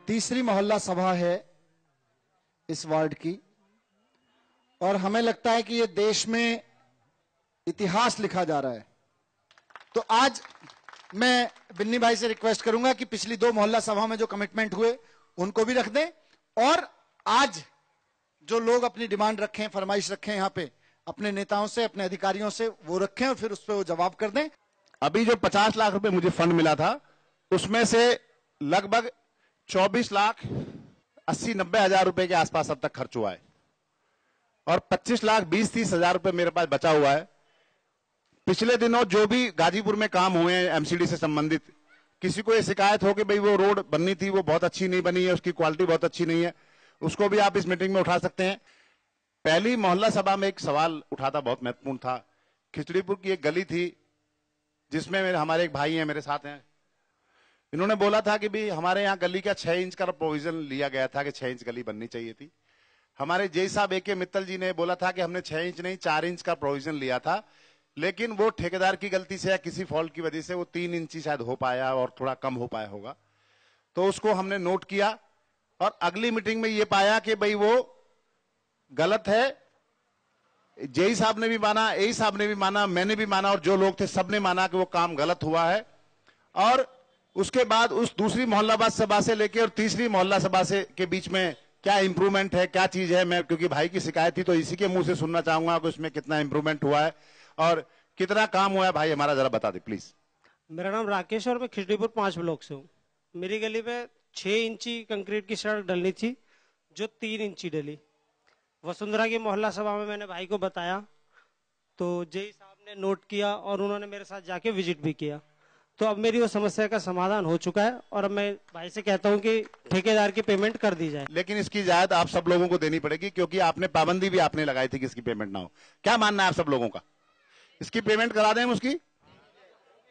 तीसरी मोहल्ला सभा है इस वार्ड की और हमें लगता है कि ये देश में इतिहास लिखा जा रहा है। तो आज मैं बिन्नी भाई से रिक्वेस्ट करूंगा कि पिछली 2 मोहल्ला सभा में जो कमिटमेंट हुए उनको भी रख दें और आज जो लोग अपनी डिमांड रखें, फरमाइश रखें यहां पे अपने नेताओं से, अपने अधिकारियों से, वो रखें और फिर उस पर वो जवाब कर दें। अभी जो 50 लाख रुपए मुझे फंड मिला था उसमें से लगभग 24 लाख 80-90 हजार रुपए के आसपास अब तक खर्च हुआ है और 25 लाख 20-30 हजार रुपए मेरे पास बचा हुआ है। पिछले दिनों जो भी गाजीपुर में काम हुए हैं एमसीडी से संबंधित, किसी को ये शिकायत हो कि भाई वो रोड बननी थी, वो बहुत अच्छी नहीं बनी है, उसकी क्वालिटी बहुत अच्छी नहीं है, उसको भी आप इस मीटिंग में उठा सकते हैं। पहली मोहल्ला सभा में एक सवाल उठा था, बहुत महत्वपूर्ण था। खिचड़ीपुर की एक गली थी जिसमें हमारे एक भाई हैं, मेरे साथ हैं, इन्होंने बोला था कि भाई हमारे यहाँ गली का 6 इंच का प्रोविजन लिया गया था कि 6 इंच गली बननी चाहिए थी। हमारे जय साहब AK मित्तल जी ने बोला था कि हमने 6 इंच नहीं 4 इंच का प्रोविजन लिया था, लेकिन वो ठेकेदार की गलती से या किसी फॉल्ट की वजह से वो 3 इंच शायद हो पाया और थोड़ा कम हो पाया होगा। तो उसको हमने नोट किया और अगली मीटिंग में ये पाया कि भाई वो गलत है। जेई साहब ने भी माना, एई साहब ने भी माना, मैंने भी माना और जो लोग थे सबने माना कि वो काम गलत हुआ है। और उसके बाद उस दूसरी मोहल्ला सभा से लेके और तीसरी मोहल्ला सभा से के बीच में क्या इंप्रूवमेंट है, क्या चीज है, मैं क्योंकि भाई की शिकायत थी तो इसी के मुंह से सुनना चाहूंगा कि उसमें कितना इंप्रूवमेंट हुआ है और कितना काम हुआ है। भाई हमारा जरा बता दे प्लीज। मेरा नाम राकेश और मैं खिचड़ीपुर 5 ब्लॉक से हूँ। मेरी गली में 6 इंची कंक्रीट की सड़क डलनी थी जो 3 इंची डली। वसुंधरा की मोहल्ला सभा में मैंने भाई को बताया तो जेई साहब ने नोट किया और उन्होंने मेरे साथ जाके विजिट भी किया। तो अब मेरी वो समस्या का समाधान हो चुका है और अब मैं भाई से कहता हूं कि ठेकेदार की पेमेंट कर दी जाए। लेकिन इसकी इजाजत आप सब लोगों को देनी पड़ेगी क्योंकि आपने पाबंदी भी आपने लगाई थी कि इसकी पेमेंट ना हो। क्या मानना है आप सब लोगों का? इसकी पेमेंट करा दें उसकी?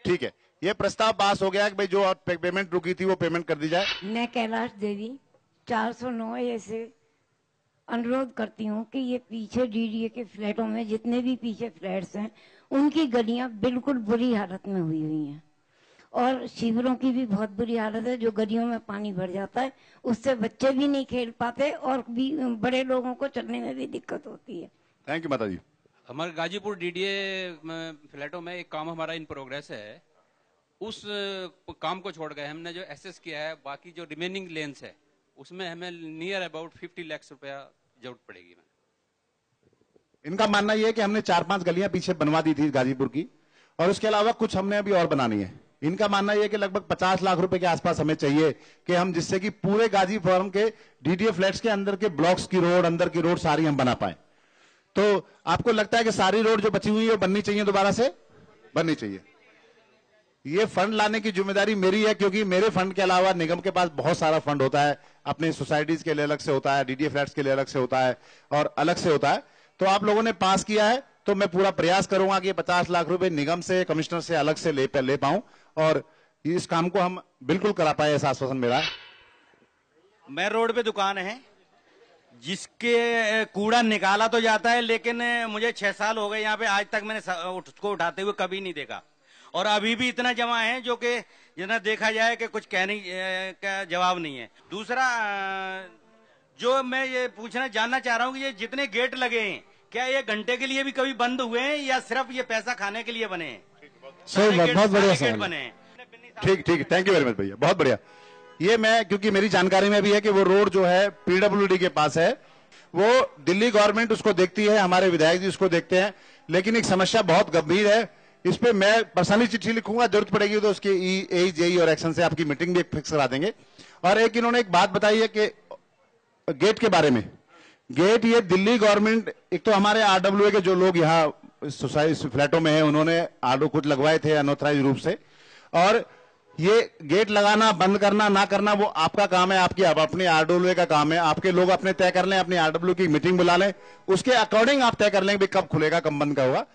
ठीक है, ये प्रस्ताव पास हो गया कि भाई जो पेमेंट रुकी थी वो पेमेंट कर दी जाए। मैं कैलाश देवी 409 से अनुरोध करती हूँ कि ये पीछे DDA के फ्लैटों में जितने भी पीछे फ्लैट्स हैं उनकी गलियां बिल्कुल बुरी हालत में हुई हैं और शिविरों की भी बहुत बुरी हालत है। जो गलियों में पानी भर जाता है उससे बच्चे भी नहीं खेल पाते और भी बड़े लोगों को चलने में भी दिक्कत होती है। थैंक यू माता जी। हमारे गाजीपुर DDA फ्लैटों में एक काम हमारा इन प्रोग्रेस है, उस काम को छोड़ गए हमने जो एसेस किया है, बाकी जो रिमेनिंग लेंस है उसमें हमें नियर अबाउट 50 लाख रुपया जरूरत पड़ेगी। इनका मानना यह है कि हमने 4-5 गलियां पीछे बनवा दी थी गाजीपुर की और उसके अलावा कुछ हमने अभी और बनानी है। इनका मानना यह है कि लगभग 50 लाख रुपए के आसपास हमें चाहिए कि हम जिससे कि पूरे गाजी फोरम के DDA फ्लैट्स के अंदर के ब्लॉक्स की रोड, अंदर की रोड सारी हम बना पाए। तो आपको लगता है कि सारी रोड जो बची हुई है वो बननी चाहिए, दोबारा से बननी चाहिए? ये फंड लाने की जिम्मेदारी मेरी है क्योंकि मेरे फंड के अलावा निगम के पास बहुत सारा फंड होता है, अपने सोसाइटीज के लिए अलग से होता है, DDA फ्लैट्स के लिए अलग से होता है और अलग से होता है। तो आप लोगों ने पास किया है तो मैं पूरा प्रयास करूंगा कि 50 लाख रुपए निगम से, कमिश्नर से अलग से ले पाऊं और इस काम को हम बिल्कुल करा पाए, ऐसा आश्वासन मेरा है। मैं रोड पे दुकान है जिसके कूड़ा निकाला तो जाता है लेकिन मुझे 6 साल हो गए यहाँ पे, आज तक मैंने उसको उठाते हुए कभी नहीं देखा और अभी भी इतना जमा है जो कि जितना देखा जाए कि कुछ कहने का जवाब नहीं है। दूसरा जो मैं ये पूछना जानना चाह रहा हूँ कि ये जितने गेट लगे हैं क्या ये घंटे के लिए भी कभी बंद हुए हैं या सिर्फ ये पैसा खाने के लिए बने हैं? बहुत बढ़िया सवाल बने हैं। ठीक, थैंक यू वेरी मच भैया, बहुत बढ़िया। ये मैं क्योंकि मेरी जानकारी में भी है कि वो रोड जो है PWD के पास है, वो दिल्ली गवर्नमेंट उसको देखती है, हमारे विधायक जी उसको देखते हैं, लेकिन एक समस्या बहुत गंभीर है। इस पे मैं पर्सनली चिट्ठी लिखूंगा, जरूरत पड़ेगी तो उसके EA JE और एक्शन से आपकी मीटिंग भी फिक्स करा देंगे। और एक इन्होंने एक बात बताई है कि गेट के बारे में, गेट ये दिल्ली गवर्नमेंट, एक तो हमारे RWA के जो लोग यहाँ सोसाइटी फ्लैटों में है उन्होंने आरओ कुछ लगवाए थे अनऑथराइज रूप से, और ये गेट लगाना बंद करना ना करना वो आपका काम है, आपकी अपनी RWA का काम है। आपके लोग अपने तय कर लें, अपनी RWA की मीटिंग बुला लें, उसके अकॉर्डिंग आप तय कर लें कब खुलेगा कब बंद का होगा।